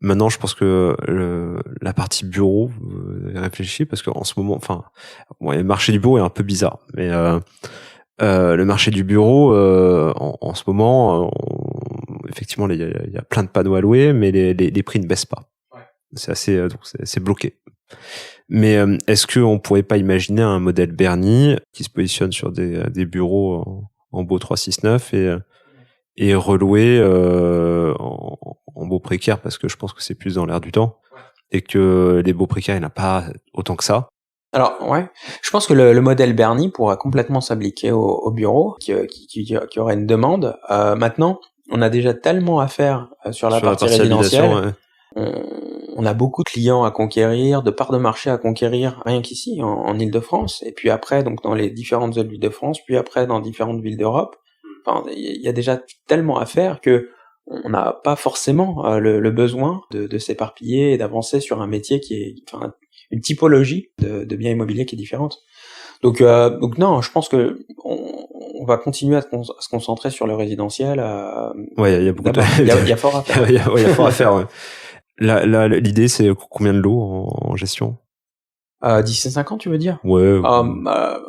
maintenant, je pense que la partie bureau réfléchit parce qu'en ce moment, enfin, le marché du bureau est un peu bizarre, mais le marché du bureau en ce moment, effectivement, il y a plein de panneaux à louer, mais les prix ne baissent pas. Ouais. C'est assez, donc c'est bloqué. Mais est-ce qu'on pourrait pas imaginer un modèle Bernie qui se positionne sur des bureaux en beau 369 et relouer en beau précaire, parce que je pense que c'est plus dans l'air du temps, et que les beaux précaires, il n'y en a pas autant que ça. Alors ouais, je pense que le modèle Bernie pourra complètement s'appliquer au bureau qui aurait une demande. Maintenant, on a déjà tellement à faire sur la partie résidentielle. Ouais. On a beaucoup de clients à conquérir, de parts de marché à conquérir, rien qu'ici, en Île-de-France, et puis après, donc dans les différentes zones d'Île-de-France, puis après dans différentes villes d'Europe. Enfin, il y a déjà tellement à faire que on n'a pas forcément le besoin de s'éparpiller et d'avancer sur un métier qui est, enfin, une typologie de biens immobiliers qui est différente. Donc non, je pense que on va continuer à se concentrer sur le résidentiel. Ouais, il y a beaucoup il y a fort à faire. Il y a fort à faire. Ouais. Là, l'idée, c'est combien de lots en gestion? D'ici 5 ans, tu veux dire? Ouais.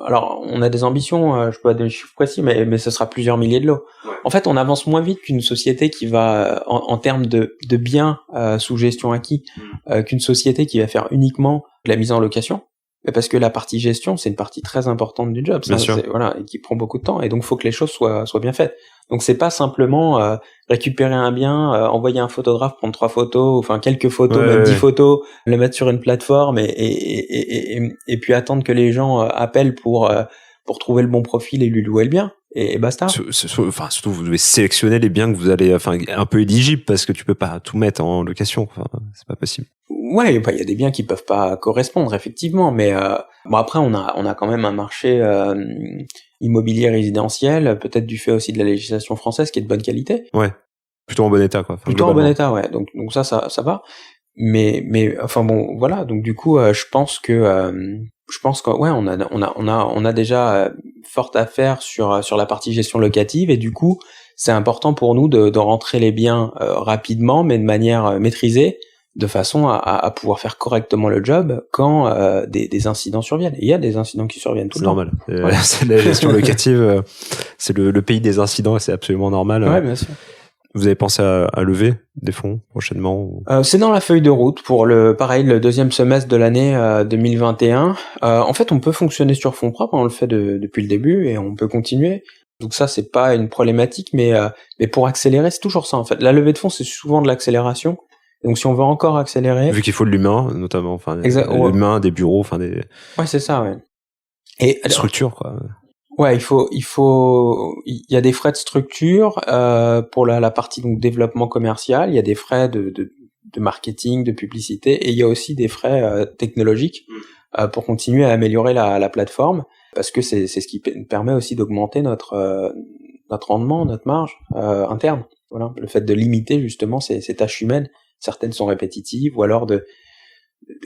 Alors, on a des ambitions, je peux pas donner des chiffres précis, mais ce sera plusieurs milliers de lots. Ouais. En fait, on avance moins vite qu'une société qui va, en termes de biens sous gestion acquis, qu'une société qui va faire uniquement de la mise en location. Mais parce que la partie gestion, c'est une partie très importante du job, bien sûr. Voilà, et qui prend beaucoup de temps. Et donc, faut que les choses soient bien faites. Donc, c'est pas simplement récupérer un bien, envoyer un photographe, prendre 3 photos, enfin quelques photos, même 10 photos, le mettre sur une plateforme et puis attendre que les gens appellent pour trouver le bon profil et lui louer le bien. Et basta. Enfin, surtout, vous devez sélectionner les biens que vous allez, enfin, un peu éligibles parce que tu peux pas tout mettre en location. Enfin, c'est pas possible. Ouais, il y a des biens qui peuvent pas correspondre, effectivement, mais bon, après on a quand même un marché immobilier résidentiel, peut-être du fait aussi de la législation française qui est de bonne qualité. Ouais, plutôt en bon état, quoi. Enfin, plutôt en bon état, ouais. Donc ça va. Mais enfin bon, voilà. Donc du coup, je pense que ouais, on a déjà fort à faire sur la partie gestion locative, et du coup, c'est important pour nous de rentrer les biens rapidement, mais de manière maîtrisée, de façon à pouvoir faire correctement le job quand des incidents surviennent. Et il y a des incidents qui surviennent tout le temps. C'est normal. C'est la gestion locative, c'est le pays des incidents et c'est absolument normal. Ouais, bien sûr. Vous avez pensé à lever des fonds prochainement ou... C'est dans la feuille de route pour le deuxième semestre de l'année 2021. En fait, on peut fonctionner sur fonds propres, on le fait depuis le début et on peut continuer. Donc ça, c'est pas une problématique, mais pour accélérer, c'est toujours ça en fait. La levée de fonds, c'est souvent de l'accélération. Donc si on veut encore accélérer, vu qu'il faut de l'humain notamment, enfin l'humain, des bureaux, enfin des. Ouais, c'est ça, ouais. Et structure quoi. Ouais, il y a des frais de structure pour la partie donc développement commercial, il y a des frais de marketing, de publicité, et il y a aussi des frais technologiques pour continuer à améliorer la plateforme, parce que c'est ce qui permet aussi d'augmenter notre rendement, notre marge interne. Voilà, le fait de limiter justement ces tâches humaines. Certaines sont répétitives, ou alors de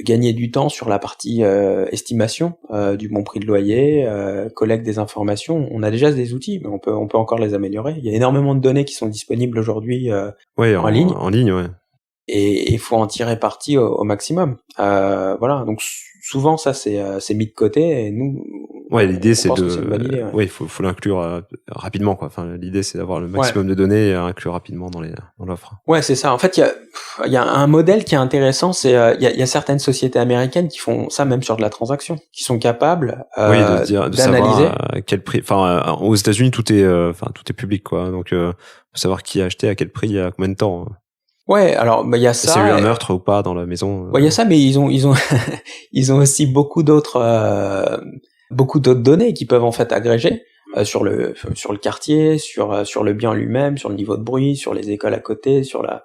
gagner du temps sur la partie estimation du bon prix de loyer, collecte des informations. On a déjà des outils, mais on peut encore les améliorer. Il y a énormément de données qui sont disponibles aujourd'hui en ligne. En ligne, ouais. Et il faut en tirer parti au maximum. Voilà, donc souvent ça c'est mis de côté, et nous. Ouais, l'idée c'est ouais, il faut l'inclure rapidement quoi. Enfin, l'idée c'est d'avoir le maximum de données et à inclure rapidement dans l'offre. Ouais, c'est ça. En fait, il y a un modèle qui est intéressant, c'est il y a certaines sociétés américaines qui font ça même sur de la transaction, qui sont capables de d'analyser savoir à quel prix. Enfin, aux États-Unis tout est public quoi. Donc faut savoir qui a acheté à quel prix il y a combien de temps. Ouais, alors il y a ça. C'est eu un meurtre ou pas dans la maison. Ouais, il y a ça, mais ils ont ils ont aussi beaucoup d'autres données qu'ils peuvent en fait agréger sur le quartier, sur le bien lui-même, sur le niveau de bruit, sur les écoles à côté, sur la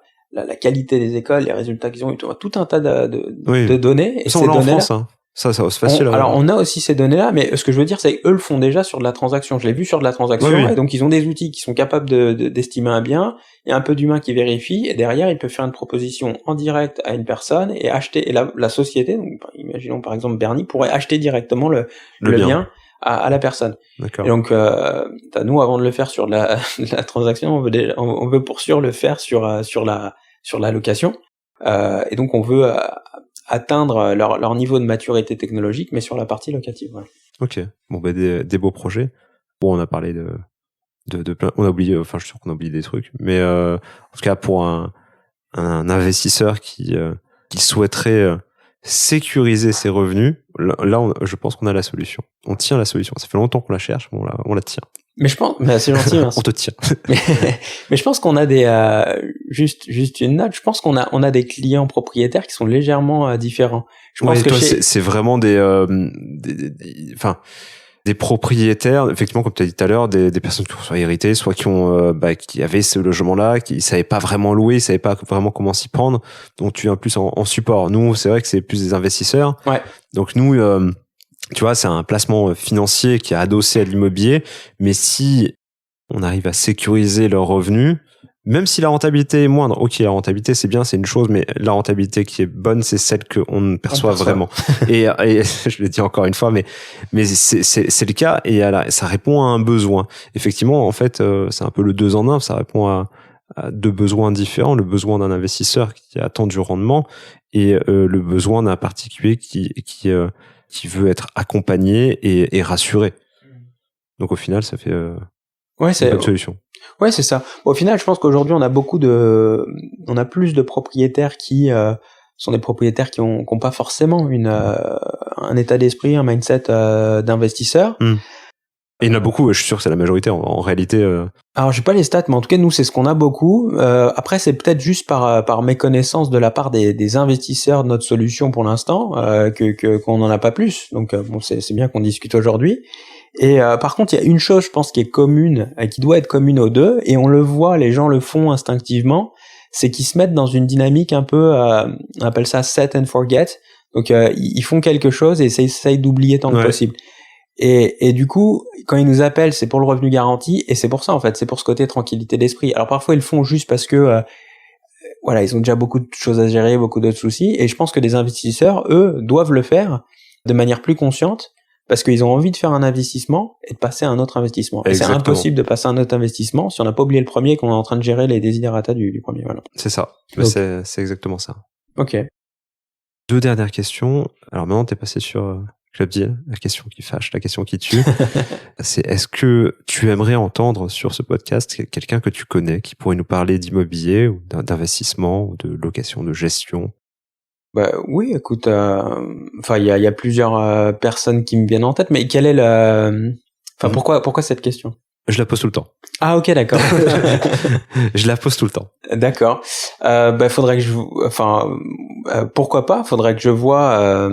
qualité des écoles, les résultats qu'ils ont eu, tout un tas de données. Et ça, on l'a en France, hein. Ça c'est facile. Alors on a aussi ces données-là, mais ce que je veux dire, c'est qu'eux le font déjà sur de la transaction. Je l'ai vu sur de la transaction, et donc ils ont des outils qui sont capables d'estimer un bien. Il y a un peu d'humain qui vérifie, et derrière ils peuvent faire une proposition en direct à une personne et acheter. Et la société, donc imaginons par exemple Bernie, pourrait acheter directement le bien à la personne. D'accord. Et donc nous, avant de le faire sur la transaction, on veut pour sûr le faire sur la location. Et donc on veut atteindre leur niveau de maturité technologique, mais sur la partie locative. Ouais. Ok. Bon, des beaux projets. Bon, on a parlé de plein, on a oublié, enfin, je suis sûr qu'on a oublié des trucs, mais en tout cas, pour un investisseur qui souhaiterait sécuriser ses revenus, là je pense qu'on a la solution. On tient la solution. Ça fait longtemps qu'on la cherche, mais on la tient. Mais je pense, mais c'est gentil, merci. On te tient. mais je pense qu'on a des, juste une note. Je pense qu'on a des clients propriétaires qui sont légèrement différents. Je pense que toi, c'est vraiment des propriétaires, effectivement, comme tu as dit tout à l'heure, des personnes qui sont soit héritées, soit qui ont, qui avaient ce logement-là, qui savaient pas vraiment louer, savaient pas vraiment comment s'y prendre. Donc, tu viens plus en support. Nous, c'est vrai que c'est plus des investisseurs. Ouais. Donc, nous, tu vois, c'est un placement financier qui est adossé à l'immobilier. Mais si on arrive à sécuriser leurs revenus, même si la rentabilité est moindre, ok, la rentabilité c'est bien, c'est une chose, mais la rentabilité qui est bonne, c'est celle qu'on perçoit vraiment. et je le dis encore une fois, mais c'est le cas, et ça répond à un besoin. Effectivement, en fait, c'est un peu le 2 en 1, ça répond à 2 besoins différents, le besoin d'un investisseur qui attend du rendement et le besoin d'un particulier qui veut être accompagné et rassuré. Donc au final, ça fait c'est une bonne solution. Ouais, c'est ça. Au final, je pense qu'aujourd'hui, on a plus de propriétaires qui sont des propriétaires qui ont pas forcément un état d'esprit, un mindset d'investisseur. Et il y en a beaucoup, je suis sûr que c'est la majorité en réalité. Alors, j'ai pas les stats, mais en tout cas, nous, c'est ce qu'on a beaucoup. Après, c'est peut-être juste par méconnaissance de la part des investisseurs de notre solution pour l'instant qu'on n'en a pas plus. Donc, c'est bien qu'on discute aujourd'hui. Et par contre, il y a une chose, je pense, qui est commune, qui doit être commune aux deux, et on le voit, les gens le font instinctivement, c'est qu'ils se mettent dans une dynamique un peu, on appelle ça set and forget. Donc, ils font quelque chose et essayent d'oublier tant que possible. Et du coup, quand ils nous appellent, c'est pour le revenu garanti, et c'est pour ça, en fait, c'est pour ce côté tranquillité d'esprit. Alors parfois, ils le font juste parce que, ils ont déjà beaucoup de choses à gérer, beaucoup d'autres soucis, et je pense que les investisseurs, eux, doivent le faire de manière plus consciente, parce qu'ils ont envie de faire un investissement et de passer à un autre investissement. Et c'est impossible de passer à un autre investissement si on n'a pas oublié le premier et qu'on est en train de gérer les desiderata du premier. Voilà. C'est ça. Donc, c'est exactement ça. Ok. 2 dernières questions. Alors maintenant, t'es passé sur Club Deal, la question qui fâche, la question qui tue. C'est est-ce que tu aimerais entendre sur ce podcast quelqu'un que tu connais qui pourrait nous parler d'immobilier ou d'investissement ou de location, de gestion? Oui, écoute, il y a plusieurs personnes qui me viennent en tête, mais quelle est pourquoi cette question? Je la pose tout le temps. Ah, ok, d'accord. Je la pose tout le temps. D'accord. Faudrait que pourquoi pas? Faudrait que je vois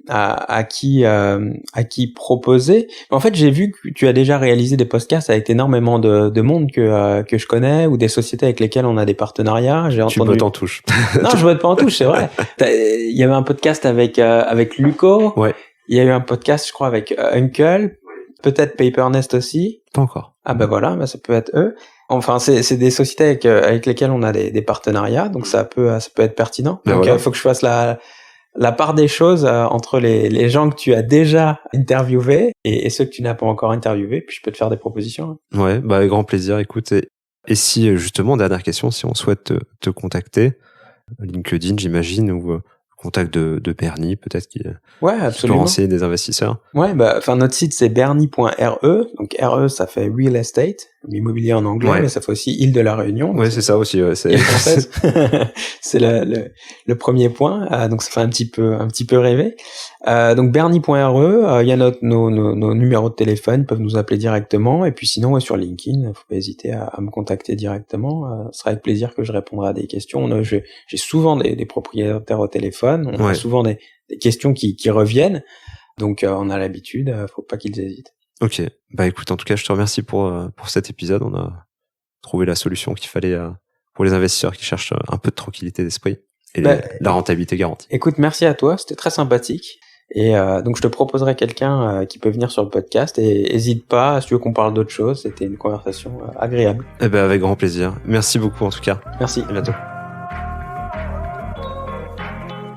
à qui proposer. En fait, j'ai vu que tu as déjà réalisé des podcasts avec énormément de monde que je connais ou des sociétés avec lesquelles on a des partenariats. Tu bottes en touche. Non, je botte pas en touche, c'est vrai. Il y avait un podcast avec Luco. Ouais. Il y a eu un podcast, je crois, avec Uncle. Peut-être Papernest aussi. Pas encore. Ah voilà, ça peut être eux. Enfin, c'est des sociétés avec lesquelles on a des partenariats, donc ça peut être pertinent. Donc il faut que je fasse la part des choses entre les gens que tu as déjà interviewés et ceux que tu n'as pas encore interviewés, puis je peux te faire des propositions. Ouais, avec grand plaisir. Écoute, et si justement, dernière question, si on souhaite te contacter, LinkedIn, j'imagine, ou contact de Bernie, peut-être qui peut renseigner des investisseurs. Ouais, notre site c'est bernie.re, donc RE ça fait real estate, l'immobilier en anglais, mais ça fait aussi île de la Réunion. Ouais, c'est ça aussi. C'est française. C'est le premier point, donc ça fait un petit peu rêver. Donc bernie.re, il y a nos numéros de téléphone, ils peuvent nous appeler directement, et puis sinon sur LinkedIn, faut pas hésiter à me contacter directement. Ce sera avec plaisir que je répondrai à des questions. J'ai souvent des propriétaires au téléphone, on a souvent des questions qui reviennent, donc on a l'habitude, faut pas qu'ils hésitent. Ok, écoute, en tout cas, je te remercie pour cet épisode. On a trouvé la solution qu'il fallait pour les investisseurs qui cherchent un peu de tranquillité d'esprit et la rentabilité garantie. Écoute, merci à toi, c'était très sympathique. Et donc je te proposerai quelqu'un qui peut venir sur le podcast, et hésite pas si tu veux qu'on parle d'autre chose. C'était une conversation agréable. Avec grand plaisir. Merci beaucoup en tout cas. Merci. À bientôt.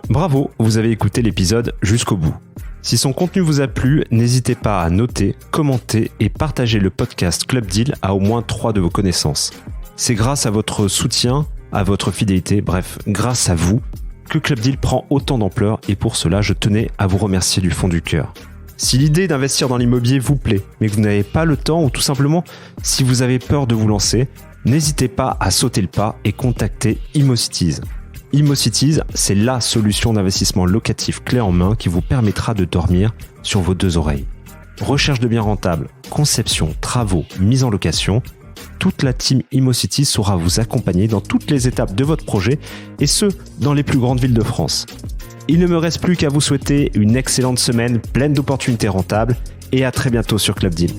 Bravo, vous avez écouté l'épisode jusqu'au bout. Si son contenu vous a plu, n'hésitez pas à noter, commenter et partager le podcast Club Deal à au moins 3 de vos connaissances. C'est grâce à votre soutien, à votre fidélité, bref, grâce à vous, que Club Deal prend autant d'ampleur, et pour cela, je tenais à vous remercier du fond du cœur. Si l'idée d'investir dans l'immobilier vous plaît, mais que vous n'avez pas le temps, ou tout simplement si vous avez peur de vous lancer, n'hésitez pas à sauter le pas et contacter ImmoCities. ImmoCities, c'est la solution d'investissement locatif clé en main qui vous permettra de dormir sur vos 2 oreilles. Recherche de biens rentables, conception, travaux, mise en location, toute la team ImmoCities saura vous accompagner dans toutes les étapes de votre projet et ce, dans les plus grandes villes de France. Il ne me reste plus qu'à vous souhaiter une excellente semaine pleine d'opportunités rentables et à très bientôt sur Club Deal.